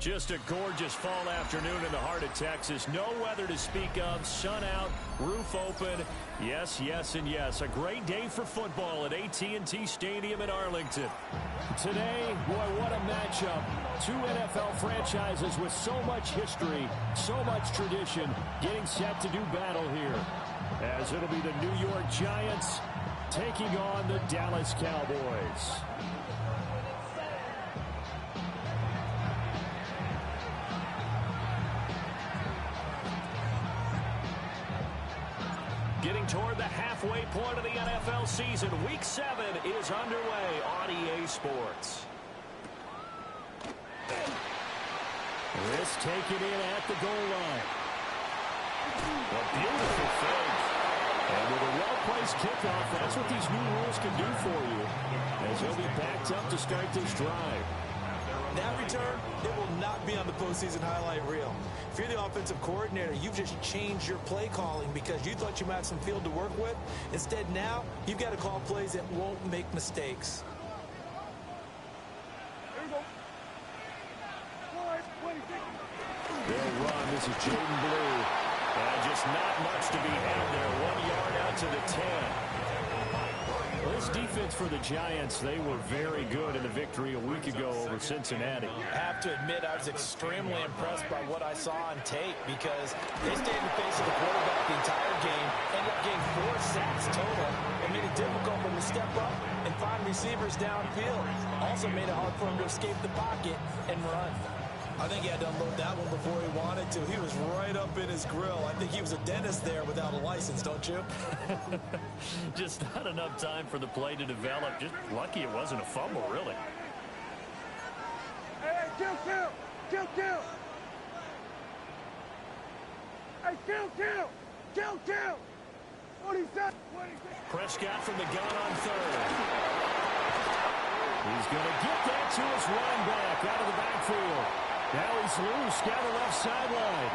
Just a gorgeous fall afternoon in the heart of Texas. No weather to speak of. Sun out, roof open. Yes, yes, and yes. A great day for football at AT&T Stadium in Arlington. Today, boy, what a matchup. Two NFL franchises with so much history, so much tradition, getting set to do battle here. As it'll be the New York Giants taking on the Dallas Cowboys. Getting toward the halfway point of the NFL season. Week 7 is underway on EA Sports. This taken in at the goal line. A beautiful fake. And with a well-placed kickoff, that's what these new rules can do for you. As he'll be backed up to start this drive. That return, it will not be on the postseason highlight reel. If you're the offensive coordinator, you've just changed your play calling because you thought you might have some field to work with. Instead, now, you've got to call plays that won't make mistakes. They'll run. This is Jaden Blue. And just not much to be had there. 1 yard out to the 10. Well, this defense for the Giants, they were very good in the victory a week ago over Cincinnati. I have to admit, I was extremely impressed by what I saw on tape because they stayed in the face of the quarterback the entire game, ended up getting 4 sacks total, and made it difficult for him to step up and find receivers downfield. Also made it hard for him to escape the pocket and run. I think he had to unload that one before he wanted to. He was right up in his grill. I think he was a dentist there without a license, don't you? Just not enough time for the play to develop. Just lucky it wasn't a fumble, really. Hey, kill! Hey, kill! 27. Prescott from the gun on third. He's going to get that to his running back out of the backfield. Now he's loose down the left sideline.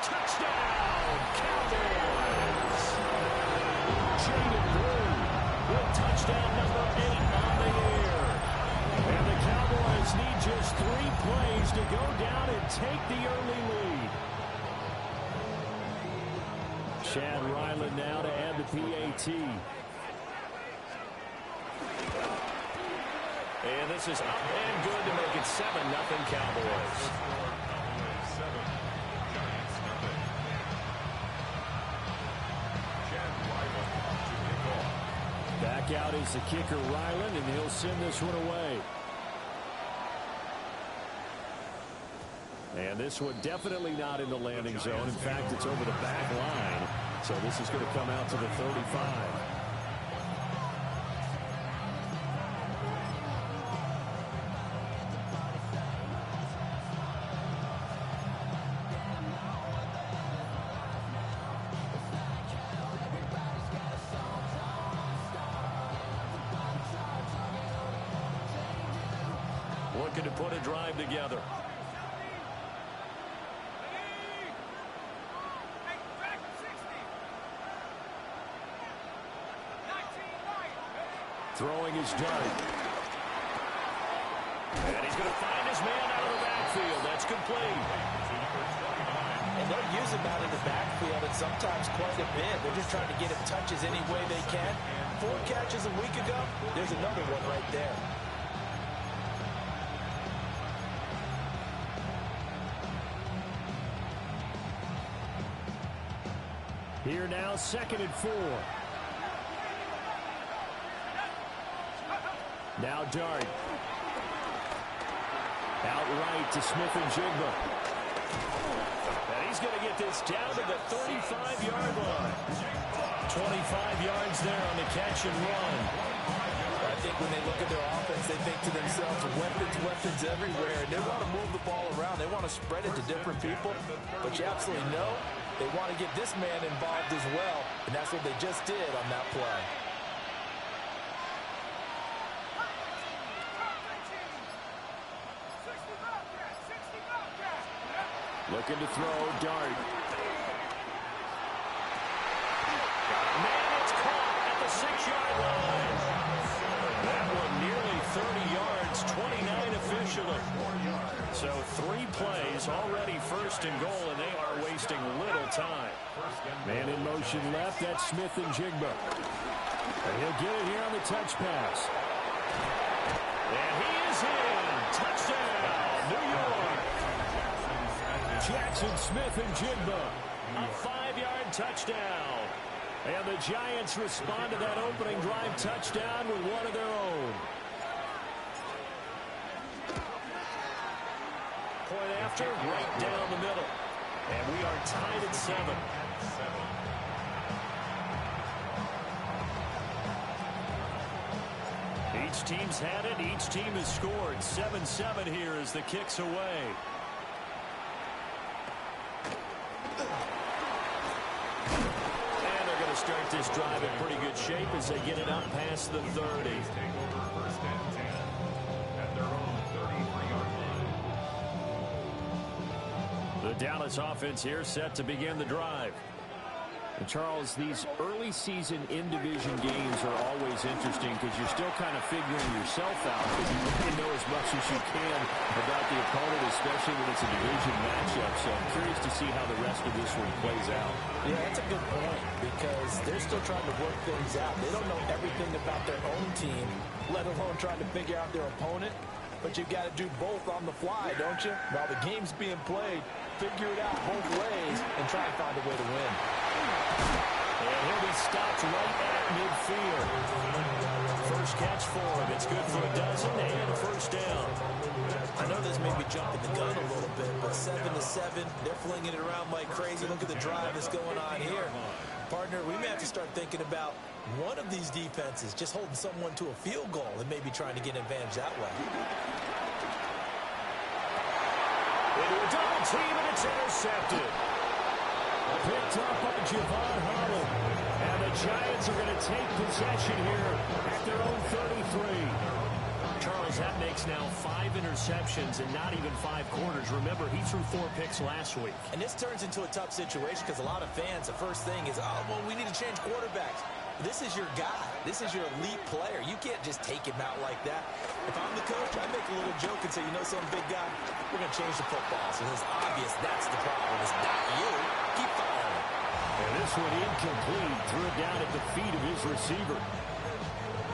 Touchdown, Cowboys! Jaden Blue with touchdown number 8 on the year. And the Cowboys need just 3 plays to go down and take the early lead. Chad Ryland now to add the PAT. And this is up and good to make it 7-0 Cowboys. Back out is the kicker Ryland, and he'll send this one away. And this one definitely not in the landing zone. In fact, it's over the back line. So this is going to come out to the 35. Looking to put a drive together. Throwing his dart. And he's going to find his man out of the backfield. That's complete. And they'll use him out of the backfield and sometimes quite a bit. They're just trying to get him touches any way they can. 4 catches a week ago. There's another one right there. Here now, 2nd and 4. Now Dart. Outright to Smith-Njigba. And he's going to get this down to the 35-yard line. 25 yards there on the catch and run. I think when they look at their offense, they think to themselves, weapons everywhere. And they want to move the ball around. They want to spread it to different people. But you absolutely know they want to get this man involved as well. And that's what they just did on that play. Looking to throw, Dart. Man, it's caught at the 6-yard line. That one nearly 30 yards, 29 official. initially. So 3 plays, already first and goal, and they are wasting little time. Man in motion left, that's Smith and Jigba. And he'll get it here on the touch pass. And he is in. Touchdown, New York. Jackson Smith and Jigba. A 5-yard touchdown. And the Giants respond to that opening drive touchdown with one of their own. Point after, right down the middle. And we are tied at 7. Each team's had it. Each team has scored. 7-7 here as the kick's away. And they're going to start this drive in pretty good shape as they get it up past the 30. First and 10 at their own 33-yard line. The Dallas offense here set to begin the drive. And Charles, these early season in-division games are always interesting because you're still kind of figuring yourself out because you want to know as much as you can about the opponent, especially when it's a division matchup. So I'm curious to see how the rest of this one plays out. Yeah, that's a good point because they're still trying to work things out. They don't know everything about their own team, let alone trying to figure out their opponent. But you've got to do both on the fly, don't you? While the game's being played, figure it out both ways and try to find a way to win. And he'll be stopped right at midfield. First catch for him. It's good for a dozen and a first down. I know this may be jumping the gun a little bit, but 7-7, they're flinging it around like crazy. Look at the drive that's going on here. Partner, we may have to start thinking about one of these defenses just holding someone to a field goal and maybe trying to get an advantage that way. Into a double team, and it's intercepted. Picked up by Javon Holland. And the Giants are going to take possession here at their own 33. Charles, that makes now 5 interceptions and not even 5 quarters. Remember, he threw 4 picks last week. And this turns into a tough situation because a lot of fans, the first thing is, oh, well, we need to change quarterbacks. This is your guy. This is your elite player. You can't just take him out like that. If I'm the coach, I make a little joke and say, you know something, big guy? We're going to change the football. So it's obvious that's the problem. It's not you. Keep firing. And this one incomplete. Threw it down at the feet of his receiver.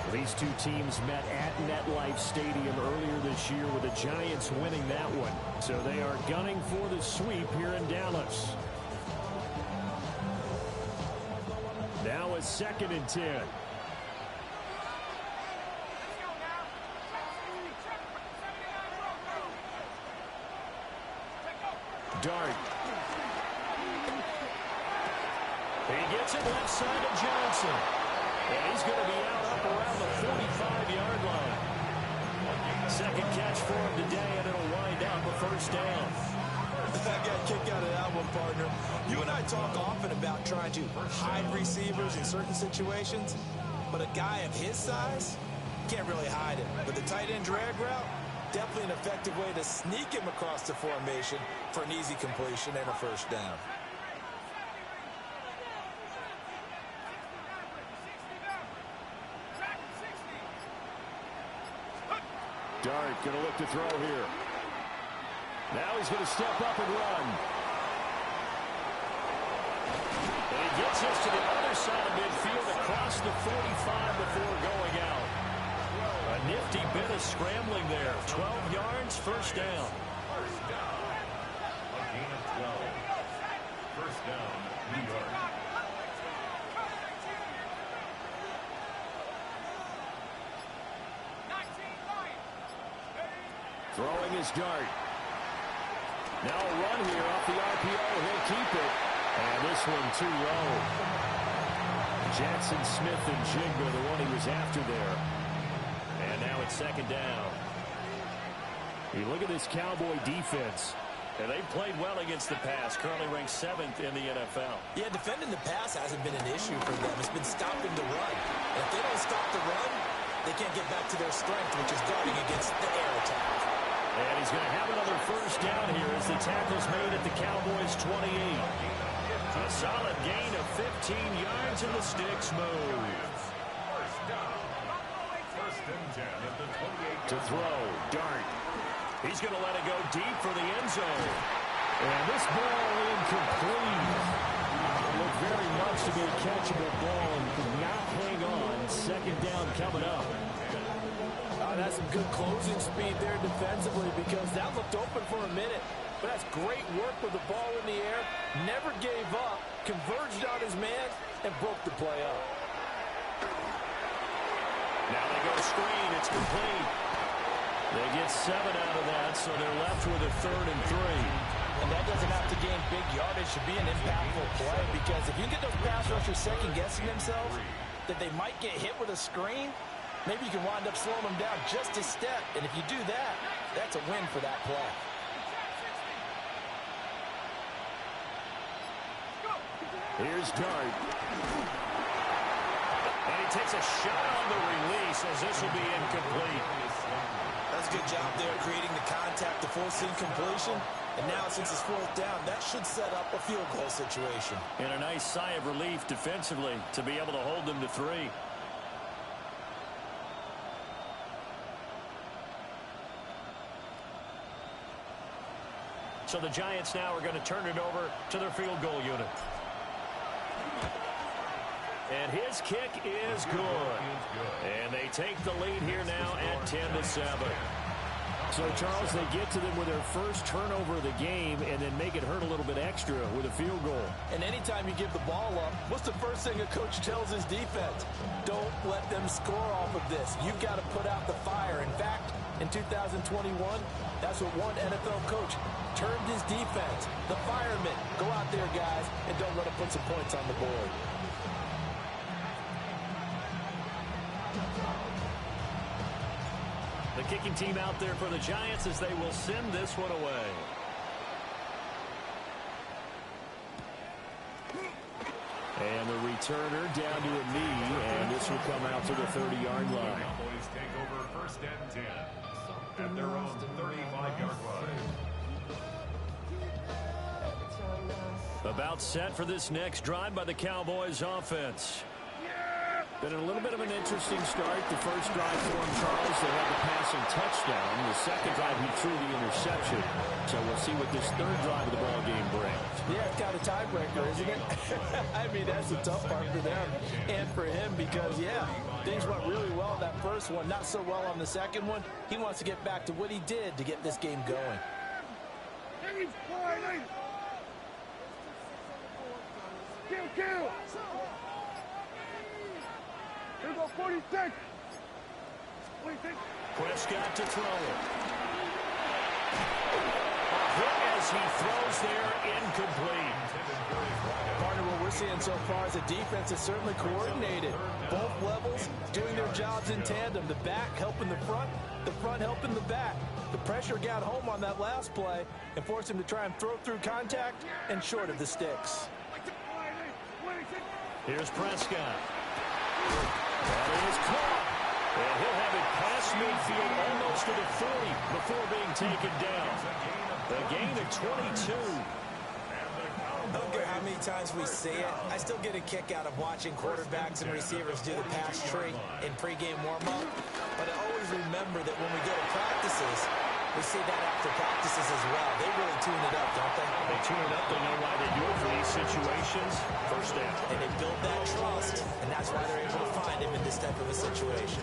These two teams met at MetLife Stadium earlier this year with the Giants winning that one. So they are gunning for the sweep here in Dallas. Now a 2nd and 10. Dart. He gets it left side of Johnson. And he's going to be out up around the 45-yard line. 2nd catch for him today, and it'll wind up a first down. I got a kick out of that one, partner. You and I talk often about trying to hide receivers in certain situations, but a guy of his size can't really hide it. But the tight end drag route, definitely an effective way to sneak him across the formation for an easy completion and a first down. Dart going to look to throw here. Now he's going to step up and run. And he gets us to the other side of midfield across the 45 before going out. A nifty bit of scrambling there. 12 yards, first down. First down. A gain of 12. First down, New York. Throwing his Dart. Now a run here off the RPO. He'll keep it. And this one too low. Jackson Smith and Jigba, the one he was after there. And now it's 2nd down. You look at this Cowboy defense. And they've played well against the pass. Currently ranked 7th in the NFL. Yeah, defending the pass hasn't been an issue for them. It's been stopping the run. And if they don't stop the run, they can't get back to their strength, which is guarding against the air attack. And he's going to have another first down here as the tackle's made at the Cowboys' 28. A solid gain of 15 yards and the sticks move. First down. First and 10 at the 28. To throw, Dart. He's going to let it go deep for the end zone. And this ball incomplete. Looked very much to be a catchable ball and could not hang on. Second down coming up. That's some good closing speed there defensively because that looked open for a minute. But that's great work with the ball in the air. Never gave up, converged on his man, and broke the play up. Now they go screen. It's complete. They get 7 out of that, so they're left with a 3rd and 3. And that doesn't have to gain big yardage to be an impactful play because if you get those pass rushers second-guessing themselves that they might get hit with a screen, maybe you can wind up slowing them down just a step. And if you do that, that's a win for that play. Here's Dart. And he takes a shot on the release as this will be incomplete. That's a good job there creating the contact to force incompletion. And now since it's 4th down, that should set up a field goal situation. And a nice sigh of relief defensively to be able to hold them to 3. So the Giants now are going to turn it over to their field goal unit. And his kick is good. And they take the lead here now at 10-7. So, Charles, they get to them with their first turnover of the game and then make it hurt a little bit extra with a field goal. And anytime you give the ball up, what's the first thing a coach tells his defense? Don't let them score off of this. You've got to put out the fire. In fact, in 2021, that's what one NFL coach termed his defense. The firemen. Go out there, guys, and don't let them put some points on the board. The kicking team out there for the Giants as they will send this one away. And the returner down to a knee, and this will come out to the 30-yard line. Cowboys take over 1st and 10 at their own 35-yard line. About set for this next drive by the Cowboys offense. Been a little bit of an interesting start. The first drive for him, Charles, they had the passing touchdown. The second drive, he threw the interception. So we'll see what this 3rd drive of the ball game brings. Yeah, it's kind of tiebreaker, isn't it? I mean, that's the tough part for them and for him because, yeah, things went really well that first one, not so well on the second one. He wants to get back to what he did to get this game going. Kill! Here we go, 46. 26. Prescott to throw it. A hit as he throws there, incomplete. Part of what we're seeing so far is the defense is certainly coordinated. Both levels doing their jobs in tandem. The back helping the front helping the back. The pressure got home on that last play and forced him to try and throw through contact and short of the sticks. Here's Prescott. That is caught. And he'll have it past midfield almost to the 40 before being taken down. A gain of 22. I don't care how many times we see it. I still get a kick out of watching quarterbacks and receivers do the pass tree in pregame warm-up. But I always remember that when we go to practices, we see that after practices as well. They really tune it up, don't they? They tune it up. They know why they do it for these situations. First down. And they build that trust, and that's why they're able to find him in this type of a situation.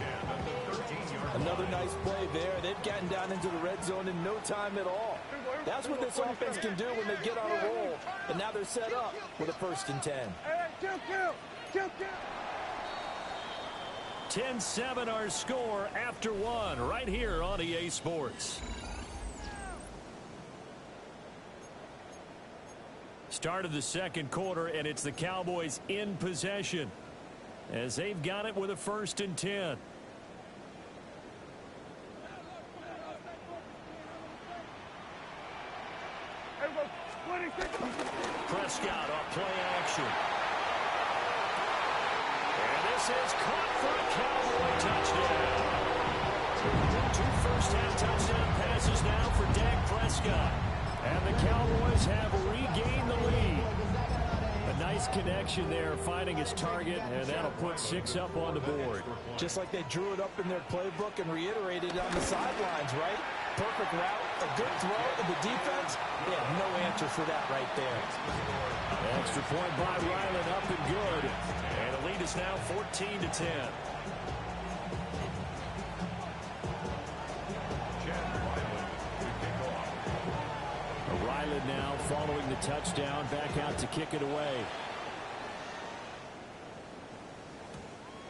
Another nice play there. They've gotten down into the red zone in no time at all. That's what this offense can do when they get on a roll. And now they're set up with a 1st and 10. Kill! 10-7 our score after 1 right here on EA Sports. Start of the second quarter, and it's the Cowboys in possession as they've got it with a 1st and 10. Prescott off play action. And this is caught for a Cowboy touchdown. 2 first-half touchdown passes now for Dak Prescott. And the Cowboys have regained the lead. A nice connection there, finding his target, and that'll put 6 up on the board. Just like they drew it up in their playbook and reiterated it on the sidelines, right? Perfect route, a good throw, and the defense, they have no answer for that right there. Extra point by Ryland, up and good. And the lead is now 14-10. Ryland now following the touchdown, back out to kick it away.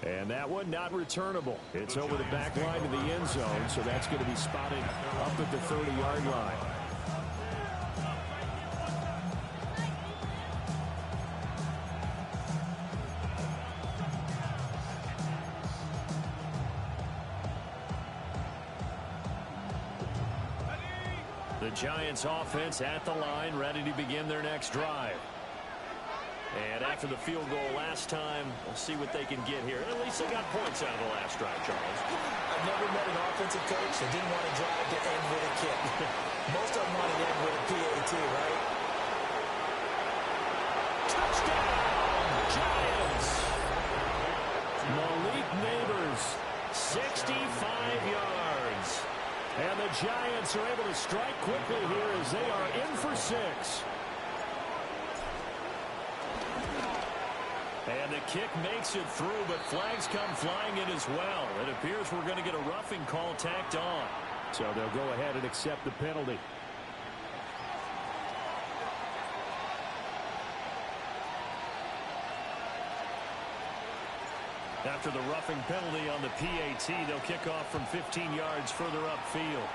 And that one not returnable. It's over the back line to the end zone, so that's going to be spotted up at the 30-yard line. The Giants offense at the line, ready to begin their next drive. And after the field goal last time, we'll see what they can get here. At least they got points out of the last drive, Charles. I've never met an offensive coach that didn't want to drive to end with a kick. Most of them wanted to end with a PAT, right? Touchdown, Giants! Malik Nabers, 65 yards. And the Giants are able to strike quickly here as they are in for 6. And the kick makes it through, but flags come flying in as well. It appears we're going to get a roughing call tacked on. So they'll go ahead and accept the penalty. After the roughing penalty on the PAT, they'll kick off from 15 yards further upfield.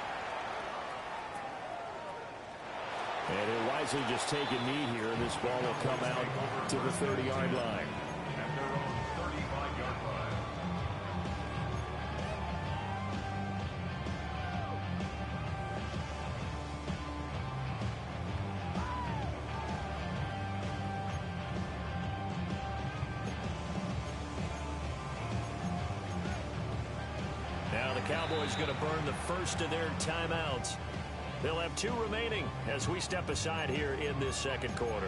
And he'll wisely just take a knee here, and this ball will come out to the 30-yard line. At their own 35-yard line. Now the Cowboys going to burn the first of their timeouts. They'll have 2 remaining as we step aside here in this second quarter.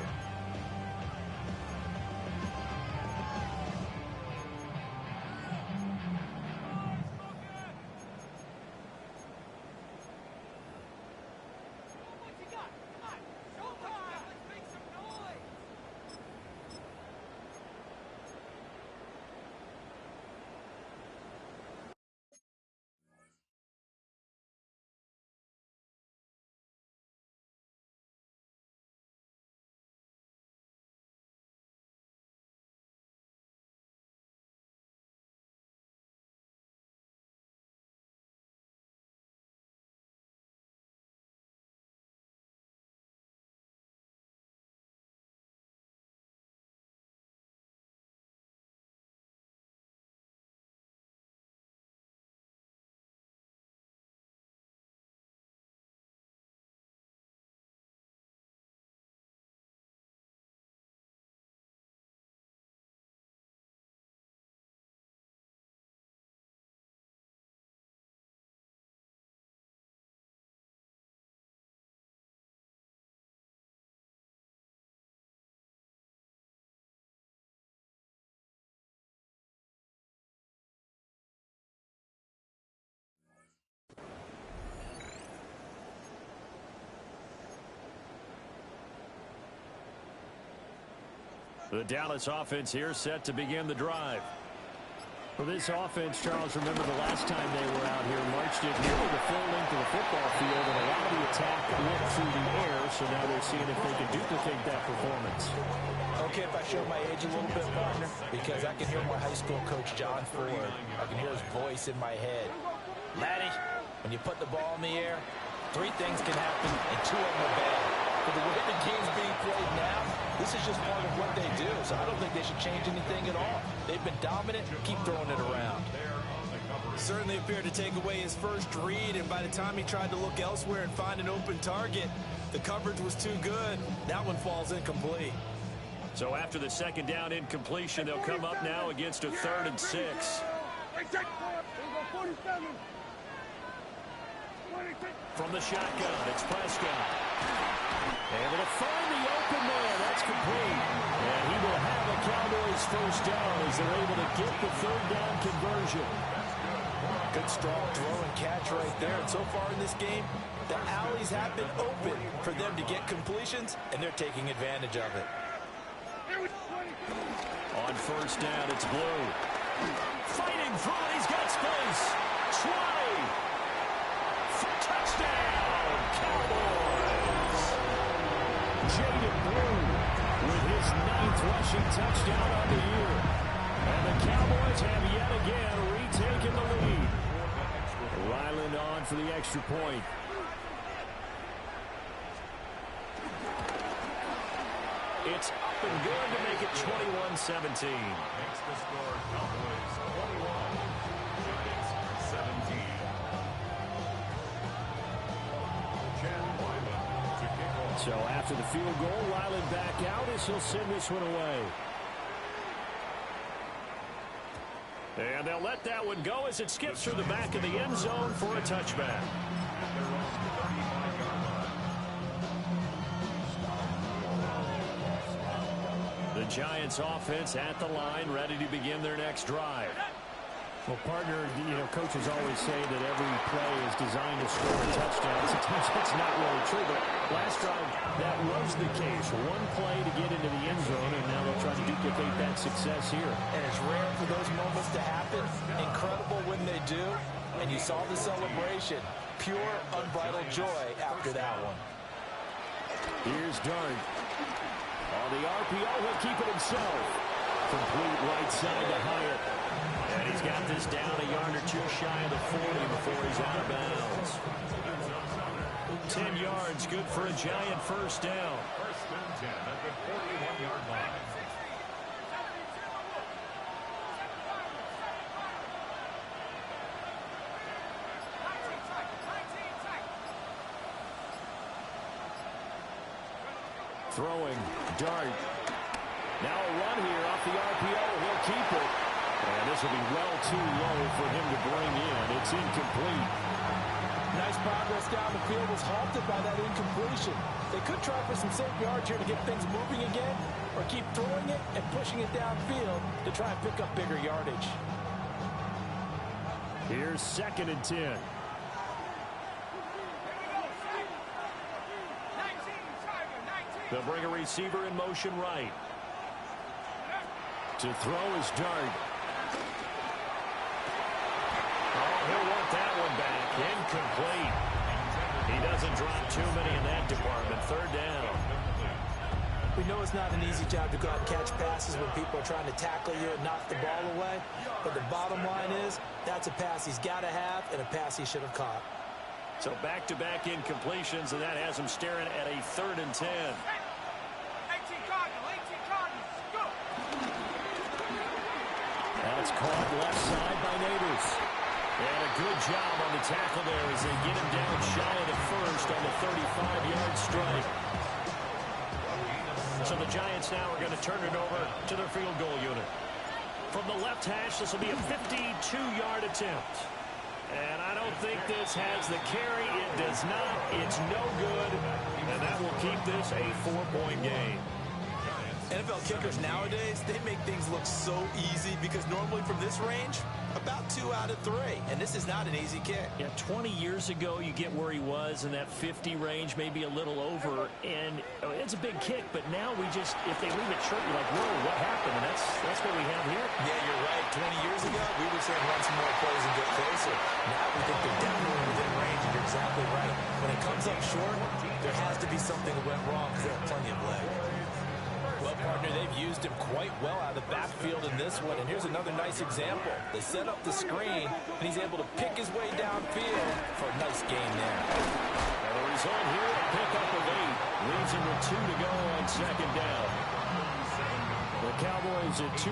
The Dallas offense here set to begin the drive. For this offense, Charles, remember the last time they were out here, marched it nearly the full length of the football field, and a lot of the attack went through the air, so now they're seeing if they can duplicate that performance. Okay, if I show my age a little bit, partner, because I can hear my high school coach, John Ford. I can hear his voice in my head. Laddie, when you put the ball in the air, 3 things can happen, and 2 of them are bad. But the way the game's being played now, this is just part of what they do, so I don't think they should change anything at all. They've been dominant. Keep throwing it around. Certainly appeared to take away his first read, and by the time he tried to look elsewhere and find an open target, the coverage was too good. That one falls incomplete. So after the second down incompletion, they'll come up now against a 3rd and 6. From the shotgun, it's Prescott. Able to find the open man. That's complete. And he will have a Cowboys first down as they're able to get the 3rd down conversion. Good strong throw and catch right there. And so far in this game, the alleys have been open for them to get completions, and they're taking advantage of it. On first down, it's Blue. Fighting through it, he's got space. 20. For touchdown, Cowboys. Jaden Blue with his 9th rushing touchdown on the year. And the Cowboys have yet again retaken the lead. Ryland on for the extra point. It's up and good to make it 21-17. Makes the score Cowboys 21, Giants 17. Chad Ryland to kick off. So after the field goal, Ryland back out as he'll send this one away. And they'll let that one go as it skips through the back of the end zone for a touchback. The Giants offense at the line, ready to begin their next drive. Well, partner, coaches always say that every play is designed to score a touchdown. Sometimes that's not really true, but last drive, that was the case. One play to get into the end zone, and now they'll try to duplicate that success here. And it's rare for those moments to happen. Incredible when they do. And you saw the celebration. Pure, unbridled joy after that one. Here's Dart. On the RPO, he'll keep it himself. Complete right side to Hyatt. And he's got this down a yard or two shy of the 40 before he's out of bounds. 10 yards, good for a Giant first down. First and 10 at the 41-yard line. Throwing, Dart. Now a run here off the RPO. He'll keep it. And this will be well too low for him to bring in. It's incomplete. Nice progress down the field was halted by that incompletion. They could try for some safe yards here to get things moving again, or keep throwing it and pushing it downfield to try and pick up bigger yardage. Here's 2nd and 10. They'll bring a receiver in motion right. To throw is Dart. Oh, he'll want that one back. Incomplete. He doesn't drop too many in that department. 3rd down. We know it's not an easy job to go out and catch passes when people are trying to tackle you and knock the ball away. But the bottom line is, that's a pass he's got to have and a pass he should have caught. So back-to-back incompletions, and that has him staring at a 3rd and 10. 18 Cardinals, 18 Cardinals, go! That's caught left side by Neighbors. And a good job on the tackle there as they get him down shy of the first on the 35-yard strike. So the Giants now are going to turn it over to their field goal unit. From the left hash, this will be a 52-yard attempt. And I don't think this has the carry. It does not. It's no good. And that will keep this a 4-point game. NFL kickers nowadays, they make things look so easy because normally from this range, about 2 out of 3. And this is not an easy kick. Yeah, 20 years ago, you get where he was in that 50 range, maybe a little over. And it's a big kick, but now we just, if they leave it short, you're like, whoa, what happened? And that's what we have here. Yeah, you're right. 20 years ago, we would say run some more plays and get closer. Now we think they're definitely within range, and you're exactly right. When it comes up short, there has to be something that went wrong because they have plenty of leg. Well, partner, they've used him quite well out of the backfield in this one. And here's another nice example. They set up the screen, and he's able to pick his way downfield for a nice gain there. And the result here, a pickup of 8. Leaves him with 2 to go on 2nd down. The Cowboys at 2-4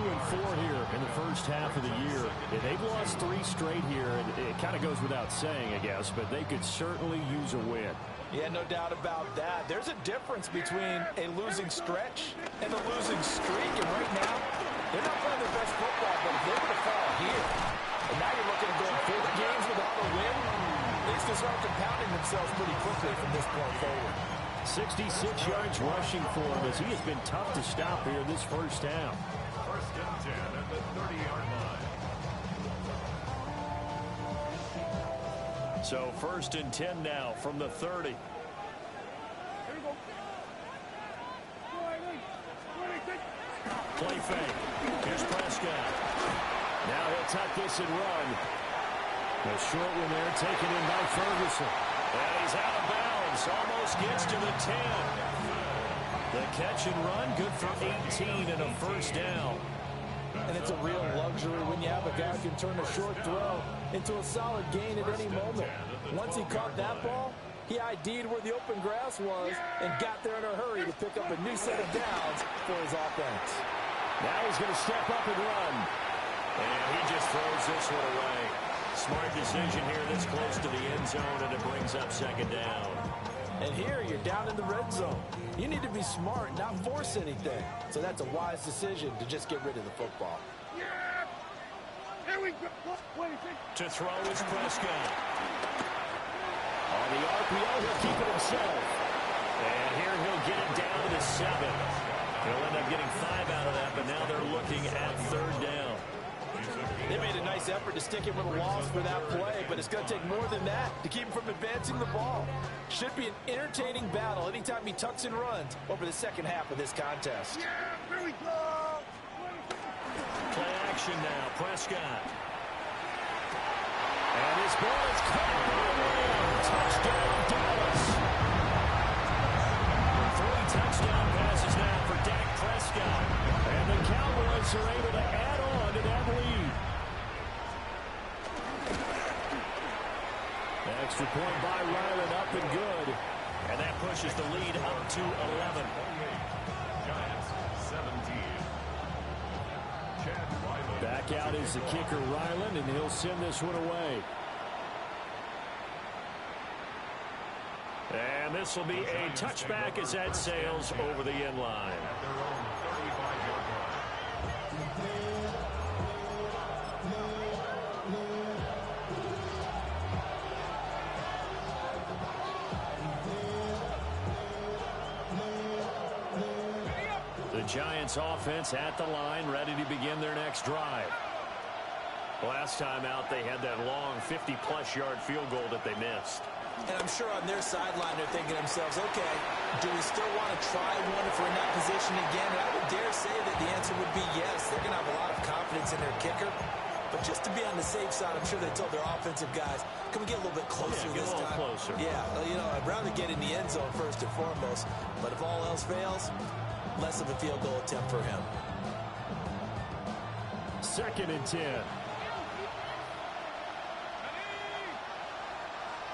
here in the first half of the year. And they've lost 3 straight here. And it kind of goes without saying, I guess, but they could certainly use a win. Yeah, no doubt about that. There's a difference between a losing stretch and a losing streak. And right now, they're not playing their best football, but if they were to fall here, and now you're looking at going 40 games without a win, things can start compounding themselves pretty quickly from this point forward. 66 yards rushing for him as he has been tough to stop here this first half. First and 10 at the 30-yard line. So 1st and 10 now from the 30. Here we go. Play fake. Here's Prescott. Now he'll tuck this and run. A short one there taken in by Ferguson. And he's out of bounds. Almost gets to the 10. The catch and run, good for 18 and a first down. And it's a real luxury when you have a guy who can turn a short throw into a solid gain at any moment. Once he caught that ball, he ID'd where the open grass was and got there in a hurry to pick up a new set of downs for his offense. Now he's going to step up and run. And he just throws this one away. Smart decision here this close to the end zone, and it brings up 2nd down. And here you're down in the red zone. You need to be smart, not force anything. So that's a wise decision to just get rid of the football. Yeah! Here we go. 26. To throw is Prescott. On the RPO, he'll keep it himself. And here he'll get it down to the 7. He'll end up getting 5 out of that, but now they're looking at 3rd down. They made a nice effort to stick him with a loss for that play, but it's going to take more than that to keep him from advancing the ball. Should be an entertaining battle anytime he tucks and runs over the second half of this contest. Yeah! Here we go. Play action now, Prescott. And his ball is caught by Lamb. Touchdown, Dallas. 3 touchdown passes now for Dak Prescott. And the Cowboys are able to add on to that lead. Extra point by Ryland, up and good. And that pushes the lead up to 11. Giants 17. Chad Ryland. Back out is the kicker, Ryland, and he'll send this one away. And this will be a touchback as that sails over the end line. At their own 35-yard line. The Giants offense at the line, ready to begin their next drive. Last time out, they had that long 50-plus yard field goal that they missed. And I'm sure on their sideline they're thinking to themselves, okay, do we still want to try one if we're in that position again? And I would dare say that the answer would be yes. They're going to have a lot of confidence in their kicker. But just to be on the safe side, I'm sure they told their offensive guys, can we get a little bit closer this time? Get a little closer. Yeah, you know, I'd rather get in the end zone first and foremost. But if all else fails, less of a field goal attempt for him. 2nd and 10.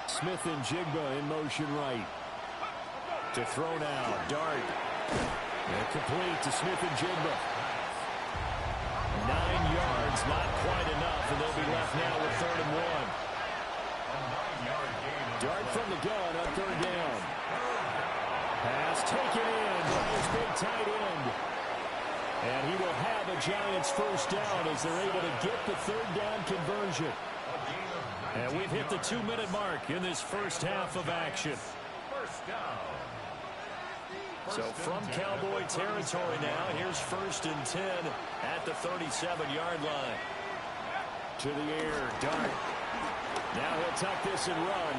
Smith and Jigba in motion right. To throw now, Dart. And complete to Smith and Jigba. 9 yards, not quite enough, and they'll be left now with 3rd and 1. Dart from the gun on 3rd down. Pass taken in by his big tight end. And he will have a Giants first down as they're able to get the 3rd down conversion. And we've hit the 2-minute mark in this first half of action. First down. So from Cowboy territory now, here's 1st and 10 at the 37-yard line. To the air, Dart. Now he'll tuck this and run.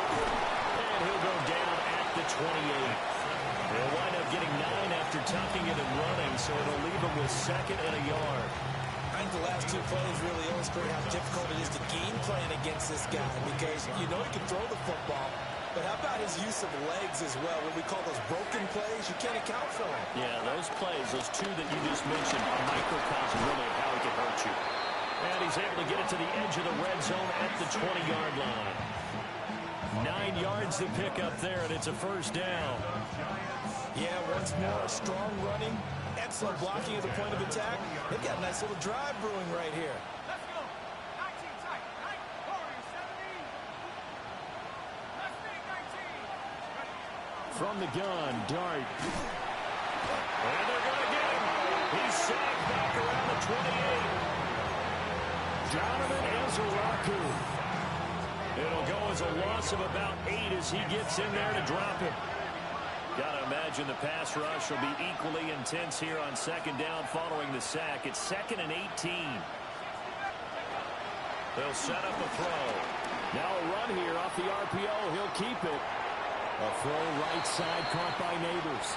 And he'll go down at the 28. He'll wind up getting 9 after tucking it and running, so it'll leave him with 2nd and a yard. I think the last 2 plays really illustrate how difficult it is to game plan against this guy because you know he can throw the football, but how about his use of legs as well? What we call those broken plays, you can't account for them. Yeah, those plays, those 2 that you just mentioned, are microcosm really of how he can hurt you. And he's able to get it to the edge of the red zone at the 20-yard line. 9 yards to pick up there, and it's a first down. Yeah, once more, strong running, excellent blocking at the point of attack. They've got a nice little drive brewing right here. Let's go. 19 tight. 9, 40, 70. Let's be 19. From the gun, Dart. And they're going to get him. He's sacked back around the 28. Donovan Ezeraku. It'll go as a loss of about 8 as he gets in there to drop it. Got to imagine the pass rush will be equally intense here on 2nd down following the sack. It's 2nd and 18. They'll set up a throw. Now a run here off the RPO. He'll keep it. A throw right side caught by Neighbors.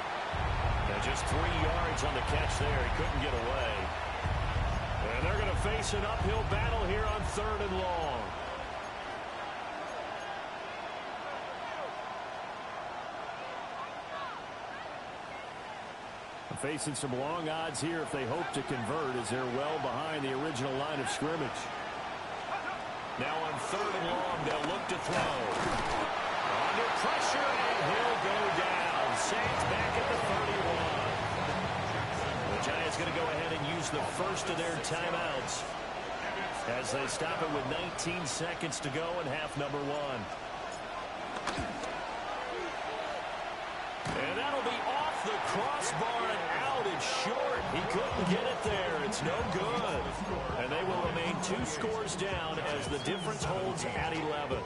And just 3 yards on the catch there. He couldn't get away. And they're going to face an uphill battle here on 3rd and long. Facing some long odds here if they hope to convert, as they're well behind the original line of scrimmage. Now on 3rd and long, they'll look to throw. Under pressure, and he'll go down. Saints back at the 31. The Giants going to go ahead and use the first of their timeouts as they stop it with 19 seconds to go in half number 1. And that'll be off the crossbar and out. It's short. He couldn't get it there. It's no good. And they will remain 2 scores down as the difference holds at 11.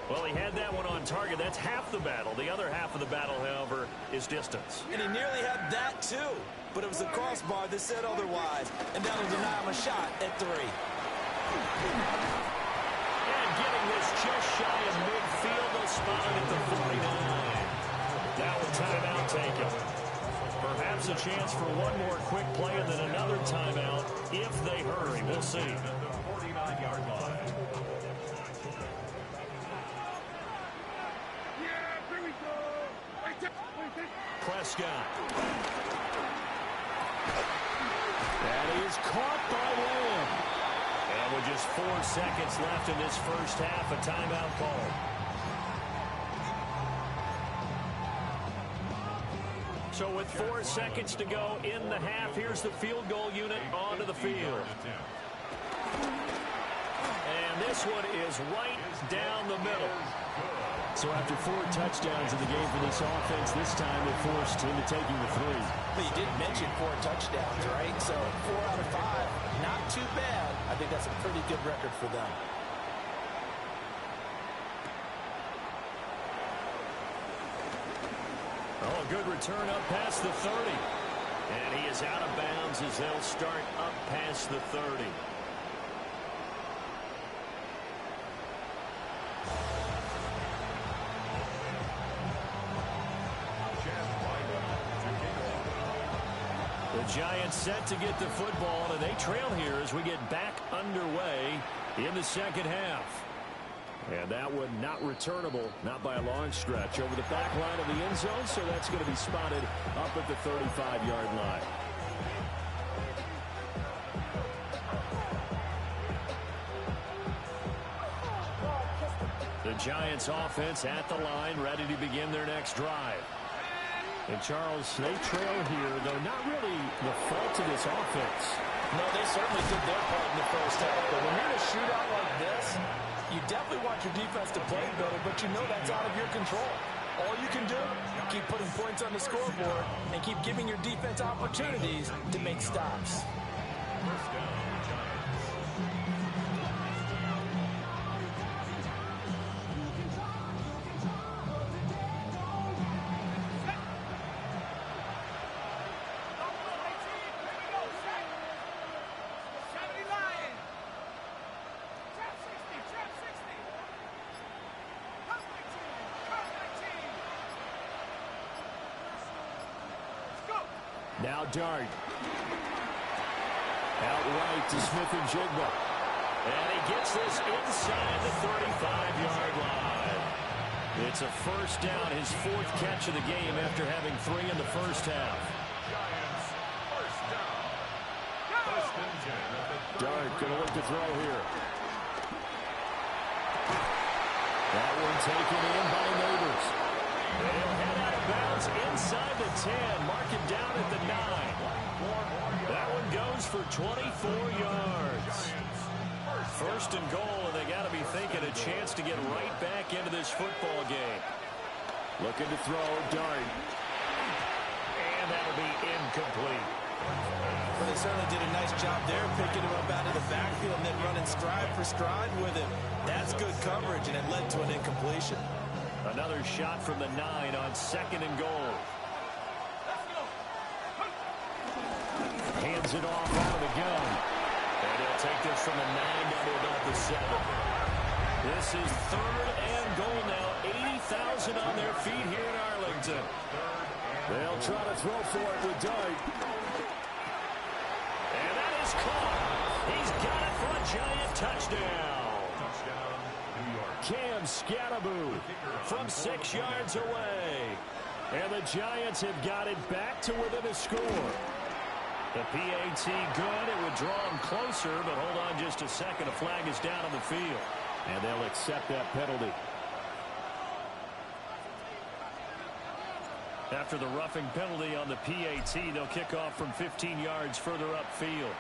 Well, he had that one on target. That's half the battle. The other half of the battle, however, is distance. And he nearly had that, too. But it was the crossbar that said otherwise. And that'll deny him a shot at 3. And getting this just shy of midfield, they'll spot it at the 49. Now a timeout taken. Perhaps a chance for one more quick play and then another timeout if they hurry. We'll see. 49-yard line. Yeah, here we go. Prescott. That is caught by Lamb. And with just 4 seconds left in this first half, a timeout call. So with 4 seconds to go in the half, here's the field goal unit onto the field. And this one is right down the middle. So after 4 touchdowns in the game for this offense, this time they're forced into taking the 3. But you did mention 4 touchdowns, right? So 4 out of 5, not too bad. I think that's a pretty good record for them. Oh, a good return up past the 30. And he is out of bounds as they'll start up past the 30. The Giants set to get the football, and they trail here as we get back underway in the second half. And that one not returnable, not by a long stretch, over the back line of the end zone, so that's going to be spotted up at the 35-yard line. The Giants offense at the line, ready to begin their next drive. And Charles, they trail here, though not really the fault of this offense. No, they certainly did their part in the first half, but when you're in a shootout like this, you definitely want your defense to play better, but you know that's out of your control. All you can do, keep putting points on the scoreboard and keep giving your defense opportunities to make stops. First down, Giants. Now Dart. Outright to Smith-Njigba. And he gets this inside the 35-yard line. It's a first down, his 4th catch of the game after having 3 in the first half. Giants, first down. First and 10 at the 30. Dart going to look to throw here. That one taken in by Neighbors. They'll head out of bounds inside the 10. Mark it down at the 9. That one goes for 24 yards. First and goal, and they got to be thinking a chance to get right back into this football game. Looking to throw, Dart. And that'll be incomplete. But they certainly did a nice job there, picking him up out of the backfield and then running stride for stride with him. That's good coverage, and it led to an incompletion. Another shot from the 9 on 2nd and goal. Hands it off out of the gun. And he'll They'll take this from the 9 down to about the 7. This is 3rd and goal now. 80,000 on their feet here in Arlington. They'll try to throw for it with Dart. And that is caught. He's got it for a Giant touchdown. Touchdown, New York. Cam Scatterbo from 6 yards away. And the Giants have got it back to within a score. The PAT good. It would draw them closer, but hold on just a second. A flag is down on the field. And they'll accept that penalty. After the roughing penalty on the PAT, they'll kick off from 15 yards further upfield.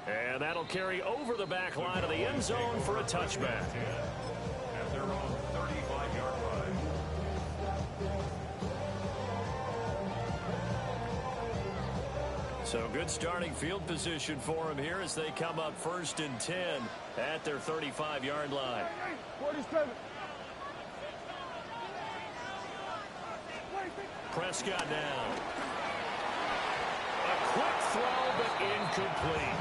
And that'll carry over the back line of the end zone for a touchback. At their own 35-yard line. So good starting field position for them here as they come up 1st and 10 at their 35-yard line. 47. Prescott now. A quick throw, but incomplete.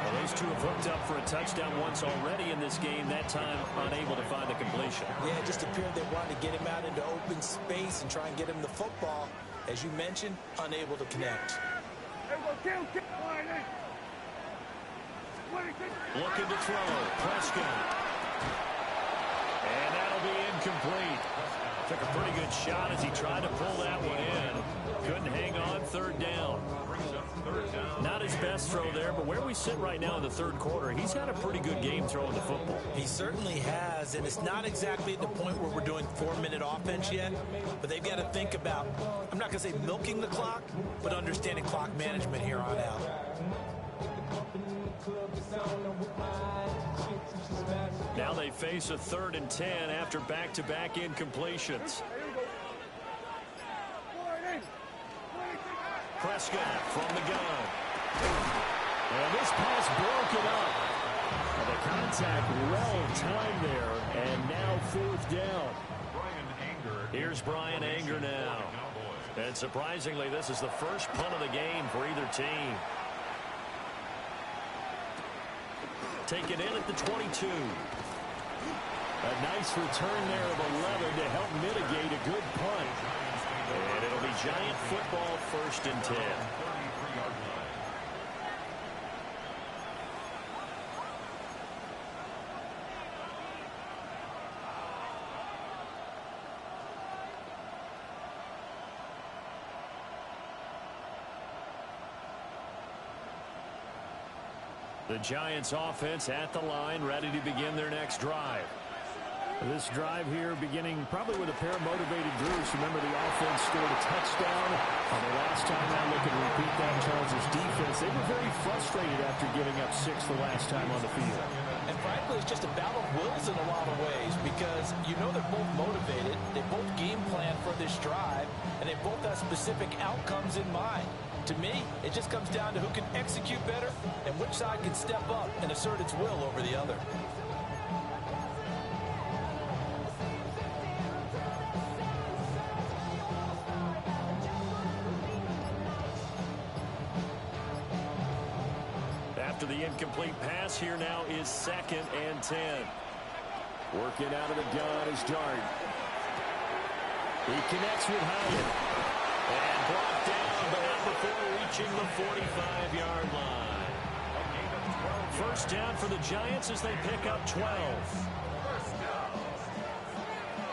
Well, those two have hooked up for a touchdown once already in this game, that time unable to find the completion. Yeah, it just appeared they wanted to get him out into open space and try and get him the football. As you mentioned, unable to connect. Looking to throw. Prescott. And that'll be incomplete. Took a pretty good shot as he tried to pull that one in. Couldn't hang on. 3rd down. Not his best throw there, but where we sit right now in the 3rd quarter, he's had a pretty good game throwing the football. He certainly has, and it's not exactly at the point where we're doing 4-minute offense yet, but they've got to think about, I'm not going to say milking the clock, but understanding clock management here on out. Now they face a 3rd and 10 after back-to-back incompletions. Prescott from the gun. And this pass broken up. And the contact well timed there, and now 4th down. Brian Anger. Here's Brian Anger now. And surprisingly, this is the first punt of the game for either team. Taken in at the 22. A nice return there of 11 to help mitigate a good punt. And it'll be Giant football 1st and 10. 33-yard line. The Giants offense at the line, ready to begin their next drive. This drive here beginning probably with a pair of motivated Bruce. Remember, the offense scored a touchdown. The last time I look and repeat that, Charles' defense, they were very frustrated after giving up 6 the last time on the field. And frankly, it's just a battle of wills in a lot of ways because you know they're both motivated, they both game plan for this drive, and they both have specific outcomes in mind. To me, it just comes down to who can execute better and which side can step up and assert its will over the other. After the incomplete pass, here now is 2nd and 10. Working out of the gun is Dart. He connects with Hyatt. And brought down, but not before reaching the 45-yard line. 1st down for the Giants as they pick up 12. First down.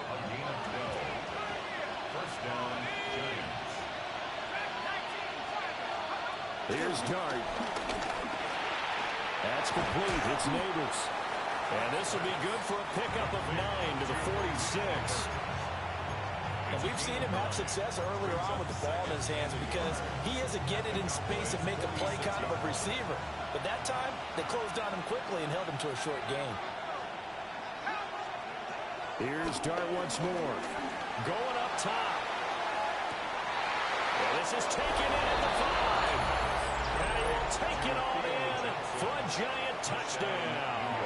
A gain of 12. First down, Giants. Here's Dart. That's complete. It's Neighbors. And this will be good for a pickup of 9 to the 46. And we've seen him have success earlier on with the ball in his hands because he is a get it in space and make a play kind of a receiver. But that time, they closed on him quickly and held him to a short gain. Here's Dart once more. Going up top. And this is taken in at the 5. And he will take it all in for a Giant touchdown.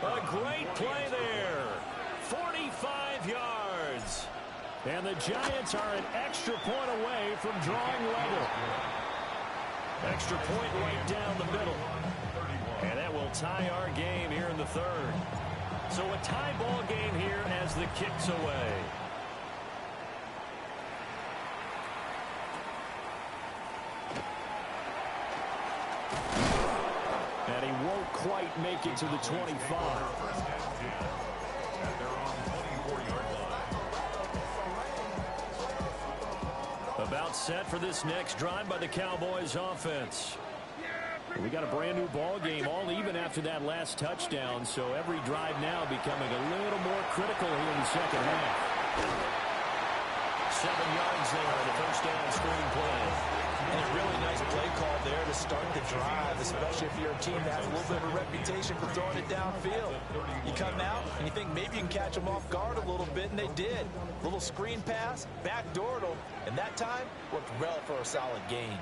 A great play there. 45 yards. And the Giants are an extra point away from drawing level. Extra point right down the middle. And that will tie our game here in the third. So a tie ball game here as the kick's away. And he won't quite make it to the 25. About set for this next drive by the Cowboys offense. We got a brand new ball game, all even after that last touchdown, so every drive now becoming a little more critical here in the second half. 7 yards there on the first down screen play. And a really nice play call there to start the drive, especially if you're a team that has a little bit of a reputation for throwing it downfield. You come out and you think maybe you can catch them off guard a little bit, and they did. Little screen pass, backdoored them, and that time worked well for a solid gain.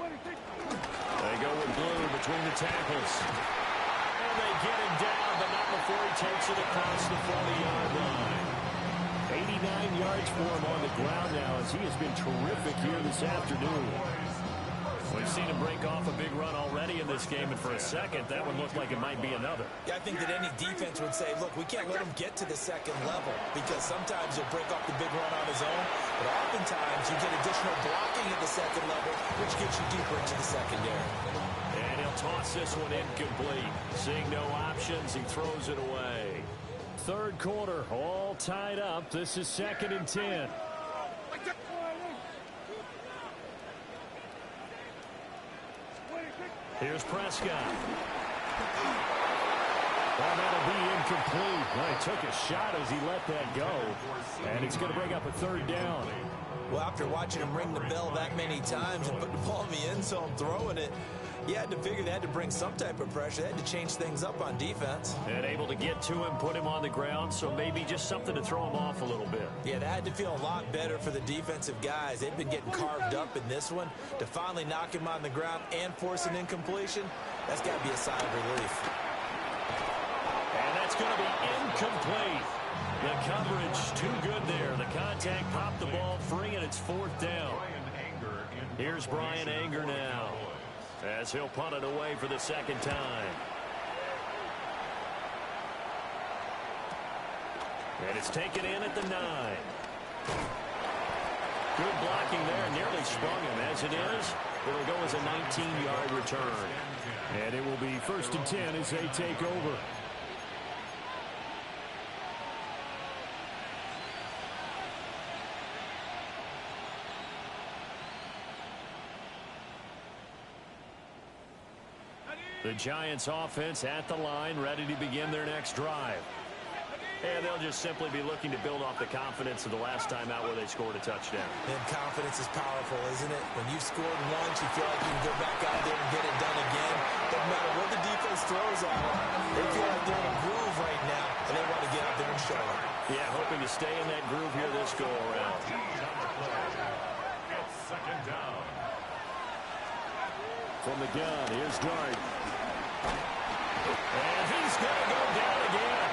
They go with Blue between the tackles. And they get him down, but not before he takes it across the 40-yard line. 89 yards for him on the ground now as he has been terrific here this afternoon. We've seen him break off a big run already in this game, and for a second, that one looked like it might be another. Yeah, I think that any defense would say, look, we can't let him get to the second level because sometimes he'll break off the big run on his own, but oftentimes you get additional blocking at the second level, which gets you deeper into the secondary. And he'll toss this one incomplete. Seeing no options, he throws it away. Third quarter, all tied up. This is 2nd and 10. Here's Prescott. Well, that'll be incomplete. Well, he took a shot as he let that go. And he's going to bring up a 3rd down. Well, after watching him ring the bell that many times and put the ball in the end zone throwing it, you had to figure they had to bring some type of pressure. They had to change things up on defense. And able to get to him, put him on the ground, so maybe just something to throw him off a little bit. Yeah, that had to feel a lot better for the defensive guys. They've been getting carved up in this one. To finally knock him on the ground and force an incompletion, that's got to be a sigh of relief. And that's going to be incomplete. The coverage too good there. The contact popped the ball free, and it's 4th down. Here's Brian Anger now, as he'll punt it away for the 2nd time. And it's taken in at the 9. Good blocking there, nearly sprung him. As it is, it'll go as a 19-yard return. And it will be 1st and 10 as they take over. The Giants offense at the line, ready to begin their next drive. And they'll just simply be looking to build off the confidence of the last time out where they scored a touchdown. And confidence is powerful, isn't it? When you've scored once, you feel like you can go back out there and get it done again. Doesn't matter what the defense throws at them. They feel like they're in a groove right now, and they want to get out there and show it. Yeah, hoping to stay in that groove here this go-around. It's 2nd down. From the gun, here's Dart. And he's going to go down again.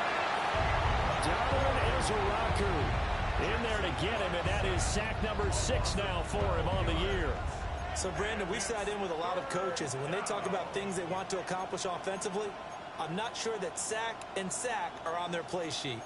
Donovan Ezeraku in there to get him, and that is sack number 6 now for him on the year. So, Brandon, we sat in with a lot of coaches, and when they talk about things they want to accomplish offensively, I'm not sure that sack and sack are on their play sheet.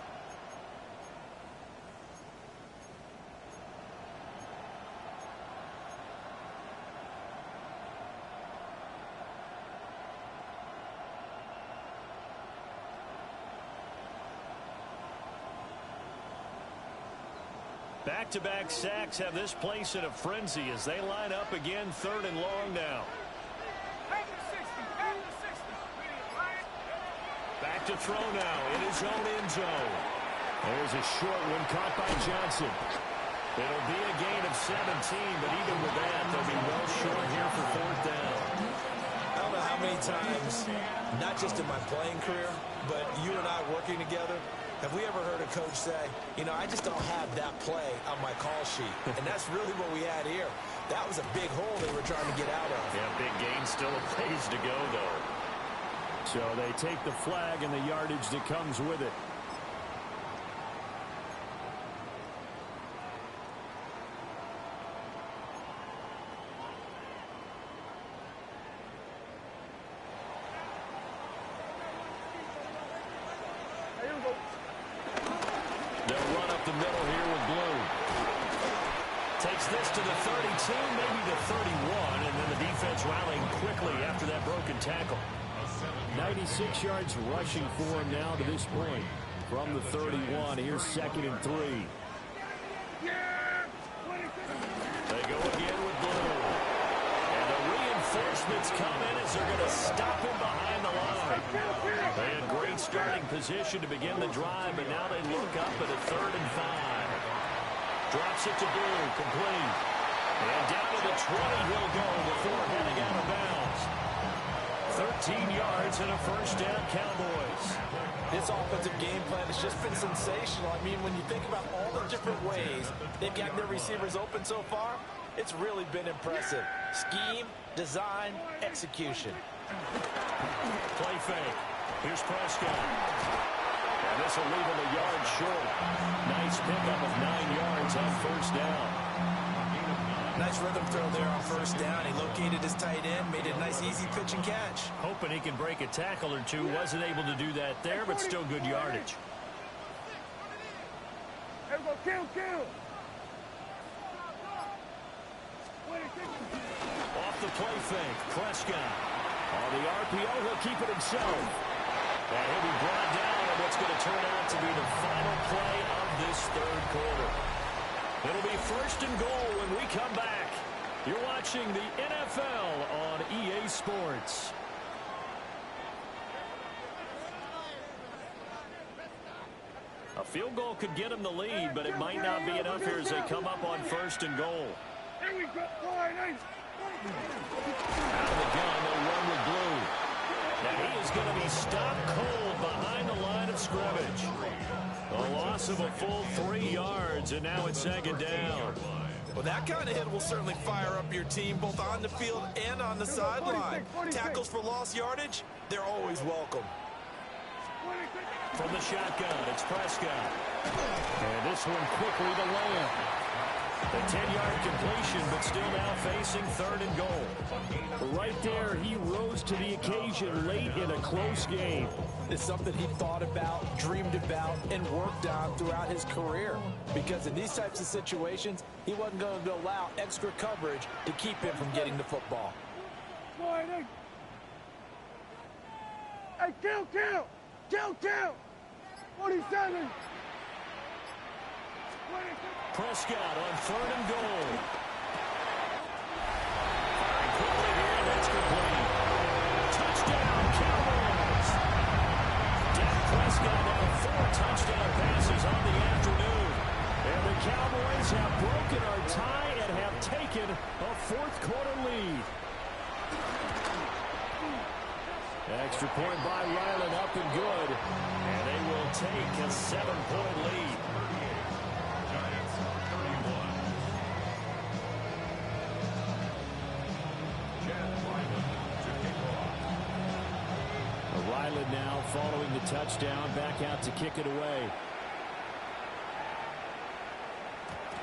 Back-to-back sacks have this place in a frenzy as they line up again, 3rd and long now. Back to throw now in his own end zone. There's a short one caught by Johnson. It'll be a gain of 17, but even with that, they'll be well short here for 4th down. I don't know how many times, not just in my playing career, but you and I working together, have we ever heard a coach say, you know, I just don't have that play on my call sheet. And that's really what we had here. That was a big hole they were trying to get out of. Yeah, big gain, still a ways to go, though. So they take the flag and the yardage that comes with it. takes this to the 32, maybe the 31, and then the defense rallying quickly after that broken tackle. 96 yards rushing for him now to this point. From the 31, here's 2nd and 3. They go again with Blue. And the reinforcements come in as they're going to stop him behind the line. They had great starting position to begin the drive, but now they look up at a 3rd and 5. Drops it to Blue, complete. And down to the 20 he'll go before heading out of bounds. 13 yards and a first down, Cowboys. This offensive game plan has just been sensational. I mean, when you think about all the different ways they've gotten their receivers open so far, it's really been impressive. Scheme, design, execution. Play fake. Here's Prescott. And this will leave him a yard short. Nice pickup of 9 yards on first down. Nice rhythm throw there on first down. He located his tight end, made it a nice easy pitch and catch. Hoping he can break a tackle or two. Wasn't able to do that there, but still good yardage. Kill. Off the play fake, Prescott. On the RPO, he'll keep it himself. And he'll be brought down on what's going to turn out to be the final play of this 3rd quarter. It'll be 1st and goal when we come back. You're watching the NFL on EA Sports. A field goal could get him the lead, but it might not be enough here as they come up on 1st and goal. Here we go. Out of the gun, they'll run with Blue. Now he is going to be stopped cold behind the line of scrimmage. A loss of a full 3 yards, and now it's 2nd down. Well, that kind of hit will certainly fire up your team, both on the field and on the sideline. Tackles for lost yardage, they're always welcome. From the shotgun, it's Prescott. And this one quickly to Lamb. The 10-yard completion, but still now facing 3rd and goal. Right there, he rose to the occasion late in a close game. It's something he thought about, dreamed about, and worked on throughout his career. Because in these types of situations, he wasn't going to allow extra coverage to keep him from getting the football. Hey, kill! 47! Prescott on 3rd and goal. Firing quickly here, and that's complete. Touchdown, Cowboys! Dak Prescott now 4 touchdown passes on the afternoon. And the Cowboys have broken our tie and have taken a 4th quarter lead. Extra point by Ryland, up and good. And they will take a 7-point lead. Giants 31. Chad Ryland to kick off. Ryland now following the touchdown, back out to kick it away.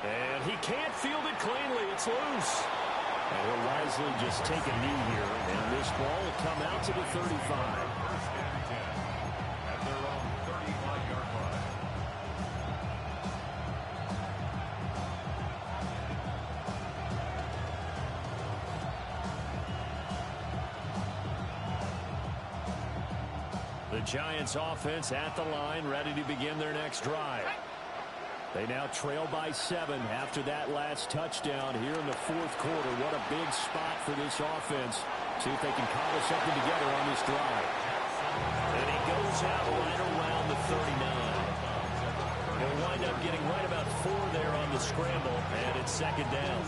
And he can't field it cleanly. It's loose. And he'll wisely just take a knee here, and this ball will come out to the 35. 1st and 10 at their own 35-yard line. The Giants offense at the line, ready to begin their next drive. They now trail by 7 after that last touchdown here in the 4th quarter. What a big spot for this offense. See if they can cobble something together on this drive. And he goes out right around the 39. He'll wind up getting right about 4 there on the scramble, and it's 2nd down.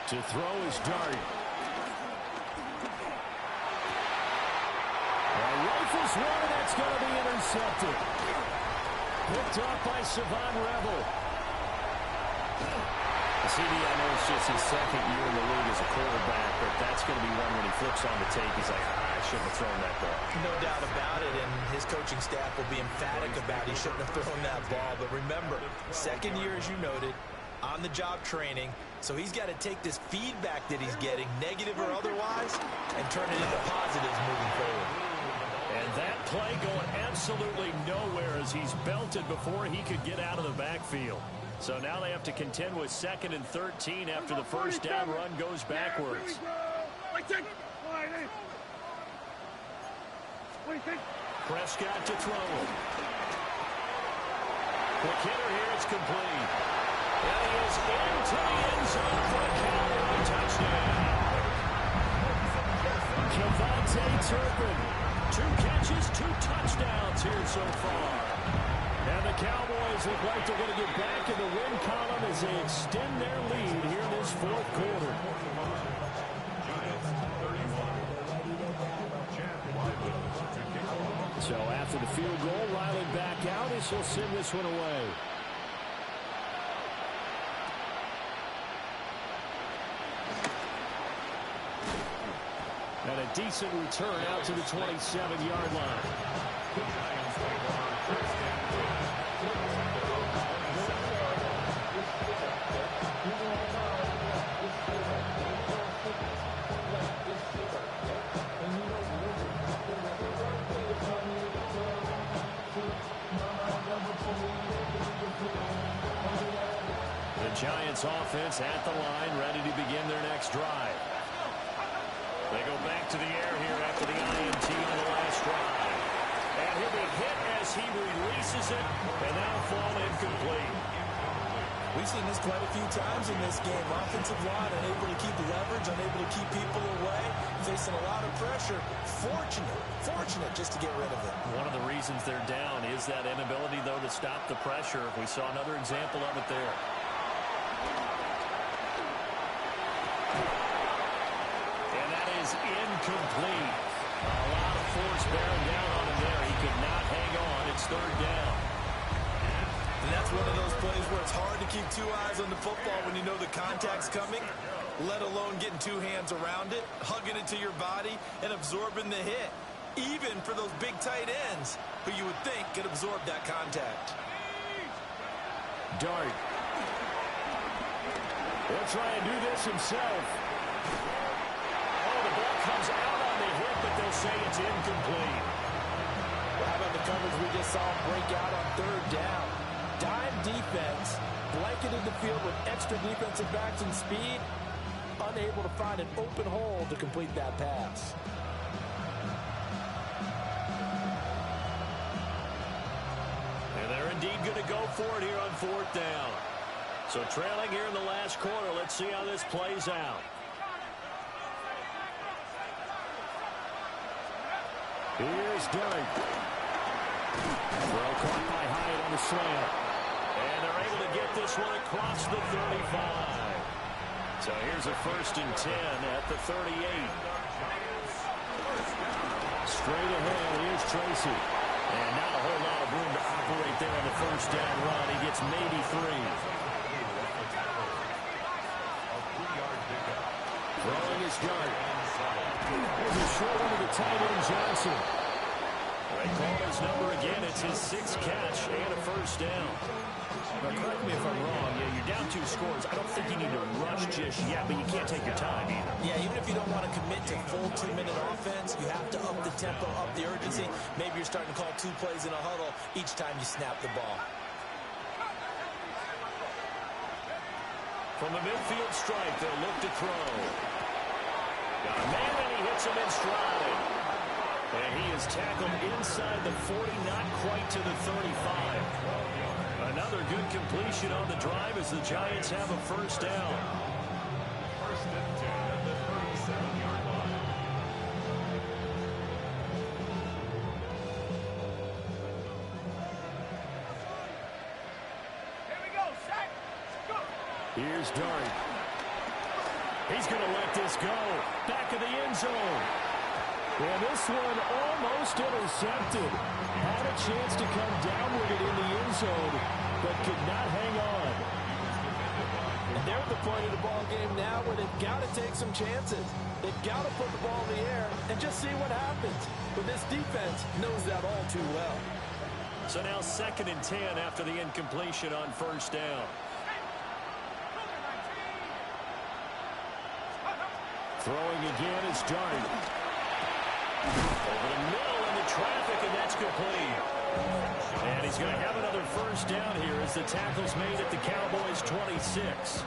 To throw is Dart. Rifles one, and that's going to be intercepted. Picked up by Savon Rebel. CD, I know it's just his 2nd year in the league as a quarterback, but that's going to be one when he flips on the tape. He's like, I shouldn't have thrown that ball. No doubt about it, and his coaching staff will be emphatic about he shouldn't have thrown that ball. But remember, 2nd year, as you noted, on-the-job training, so he's got to take this feedback that he's getting, negative or otherwise, and turn it into positives moving forward. And that play going absolutely nowhere as he's belted before he could get out of the backfield. So now they have to contend with 2nd and 13 after the first down run goes backwards. Prescott to throw. Quick hitter here, it's complete. And he is into the end zone for a Cowboy touchdown. Javonte Turpin, 2 catches, 2 touchdowns here so far. And the Cowboys look like they're going to get back in the win column as they extend their lead here in this 4th quarter. So after the field goal, Riley back out as he'll send this one away. And a decent return out to the 27-yard line. The Giants offense at the line, ready to begin their next drive. They go back to the air here after the INT on the last drive. And he'll be hit as he releases it, and that'll fall incomplete. We've seen this quite a few times in this game. Offensive line unable to keep leverage, unable to keep people away, facing a lot of pressure. Fortunate just to get rid of it. One of the reasons they're down is that inability, though, to stop the pressure. We saw another example of it there. And that is incomplete. A lot of force bearing down on him there. He could not hang on. It's 3rd down. And that's one of those plays where it's hard to keep 2 eyes on the football when you know the contact's coming, let alone getting 2 hands around it, hugging it to your body, and absorbing the hit, even for those big tight ends who you would think could absorb that contact. Dart. He'll try and do this himself. Oh, the ball comes out on the hit, but they'll say it's incomplete. Well, how about the coverage we just saw break out on 3rd down? Dime defense, blanketed the field with extra defensive backs and speed, unable to find an open hole to complete that pass. And they're indeed going to go for it here on 4th down. So trailing here in the last quarter, let's see how this plays out. Here's Derek. Throw caught by Hyatt on the slant. And they're able to get this one across the 35. So here's a 1st and 10 at the 38. Straight ahead, here's Tracy. And not a whole lot of room to operate there on the 1st down run. He gets maybe 3. Throwing his dart. Here's a short one to the tight end, Johnson. They call his number again. It's his 6th catch and a 1st down. Now, correct me if I'm wrong. Yeah, you're down 2 scores. I don't think you need to rush just yet, but you can't take your time either. Yeah, even if you don't want to commit to full 2-minute offense, you have to up the tempo, up the urgency. Maybe you're starting to call 2 plays in a huddle each time you snap the ball. From the midfield stripe, they'll look to throw. Got a man, and he hits him in stride. And he is tackled inside the 40, not quite to the 35. Another good completion on the drive as the Giants have a 1st down. 1st and 10 at the 37-yard line. Here we go, sack. Go. Here's Dart. He's going to let this go. Back of the end zone. And this one almost intercepted. Had a chance to come down with it in the end zone, but could not hang on. And they're at the point of the ball game now where they've got to take some chances. They've got to put the ball in the air and just see what happens. But this defense knows that all too well. So now 2nd and 10 after the incompletion on 1st down. Throwing again is Darn. Over the middle into traffic, and that's complete. And he's going to have another first down here as the tackle's made at the Cowboys' 26.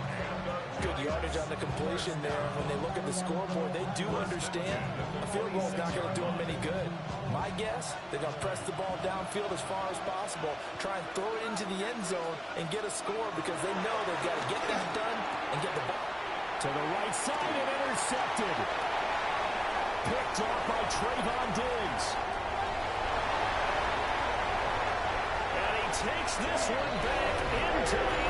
Good yardage on the completion there. When they look at the scoreboard, they do understand a field goal is not going to do them any good. My guess, they're going to press the ball downfield as far as possible, try and throw it into the end zone and get a score because they know they've got to get that done and get the ball. To the right side and intercepted. Picked off by Trayvon Diggs. And he takes this one back into the